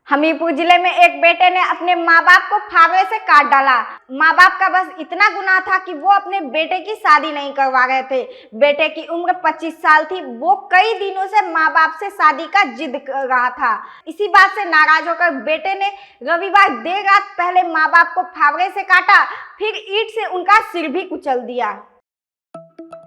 हमीरपुर जिले में एक बेटे ने अपने माँ बाप को फावड़े से काट डाला। माँ बाप का बस इतना गुनाह था कि वो अपने बेटे की शादी नहीं करवा रहे थे। बेटे की उम्र 25 साल थी। वो कई दिनों से माँ बाप से शादी का जिद कर रहा था। इसी बात से नाराज होकर बेटे ने रविवार देर रात पहले माँ बाप को फावड़े से काटा, फिर ईंट से उनका सिर भी कुचल दिया।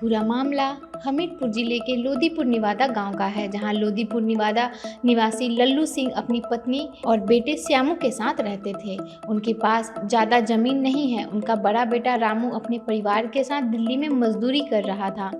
पूरा मामला हमीरपुर जिले के लोदीपुर निवादा गांव का है, जहां लोदीपुर निवादा निवासी लल्लू सिंह अपनी पत्नी और बेटे श्यामू के साथ रहते थे। उनके पास ज़्यादा जमीन नहीं है। उनका बड़ा बेटा रामू अपने परिवार के साथ दिल्ली में मजदूरी कर रहा था।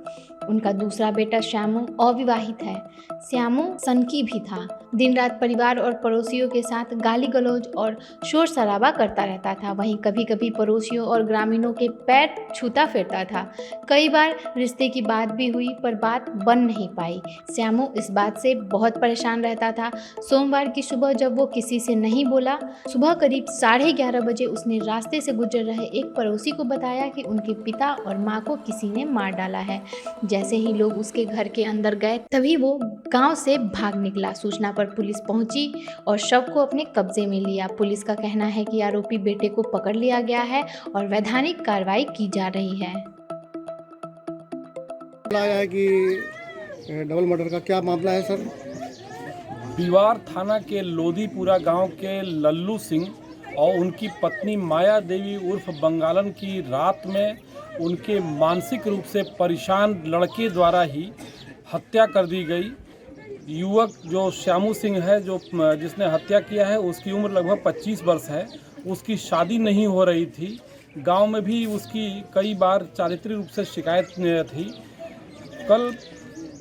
उनका दूसरा बेटा श्यामू अविवाहित है। श्यामू सनकी भी था। दिन रात परिवार और पड़ोसियों के साथ गाली गलौज और शोर शराबा करता रहता था। वहीं कभी कभी पड़ोसियों और ग्रामीणों के पैर छूता फिरता था। कई बार रिश्ते की बात भी हुई, पर बात बन नहीं पाई। श्यामू इस बात से बहुत परेशान रहता था। सोमवार की सुबह जब वो किसी से नहीं बोला, सुबह करीब 11:30 बजे उसने रास्ते से गुजर रहे एक पड़ोसी को बताया कि उनके पिता और माँ को किसी ने मार डाला है। जैसे ही लोग उसके घर के अंदर गए, तभी वो गांव से भाग निकला। सूचना पर पुलिस पहुंची और शव को अपने कब्जे में लिया। पुलिस का कहना है कि आरोपी बेटे को पकड़ लिया गया है और वैधानिक कार्रवाई की जा रही है। आया है कि डबल मर्डर का क्या मामला है सर? बिवार थाना के लोधीपुरा गांव के लल्लू सिंह और उनकी पत्नी माया देवी उर्फ बंगालन की रात में उनके मानसिक रूप से परेशान लड़के द्वारा ही हत्या कर दी गई। युवक जो श्यामू सिंह है, जिसने हत्या किया है, उसकी उम्र लगभग 25 वर्ष है। उसकी शादी नहीं हो रही थी। गांव में भी उसकी कई बार चारित्रिक रूप से शिकायत थी। कल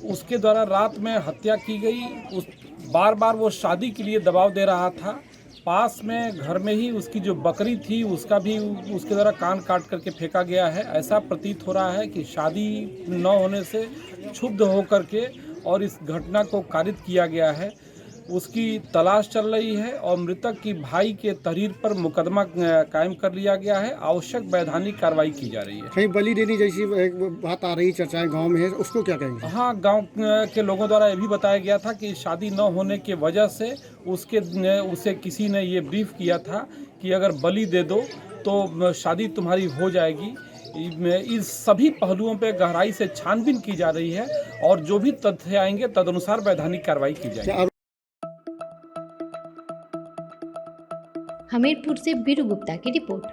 उसके द्वारा रात में हत्या की गई। बार बार वो शादी के लिए दबाव दे रहा था। पास में घर में ही उसकी जो बकरी थी उसका भी उसके द्वारा कान काट करके फेंका गया है। ऐसा प्रतीत हो रहा है कि शादी न होने से क्षुब्ध होकर के और इस घटना को कारित किया गया है। उसकी तलाश चल रही है और मृतक की भाई के तहरीर पर मुकदमा कायम कर लिया गया है। आवश्यक वैधानिक कार्रवाई की जा रही है। कहीं बलि देनी जैसी एक बात आ रही, चर्चाएं गांव में है, उसको क्या कहेंगे? हाँ, गांव के लोगों द्वारा ये भी बताया गया था कि शादी न होने के वजह से उसे किसी ने ये ब्रीफ किया था कि अगर बलि दे दो तो शादी तुम्हारी हो जाएगी। इस सभी पहलुओं पे गहराई से छानबीन की जा रही है और जो भी तथ्य आएंगे तदनुसार वैधानिक कार्रवाई की जाएगी। हमीरपुर से बीरू गुप्ता की रिपोर्ट।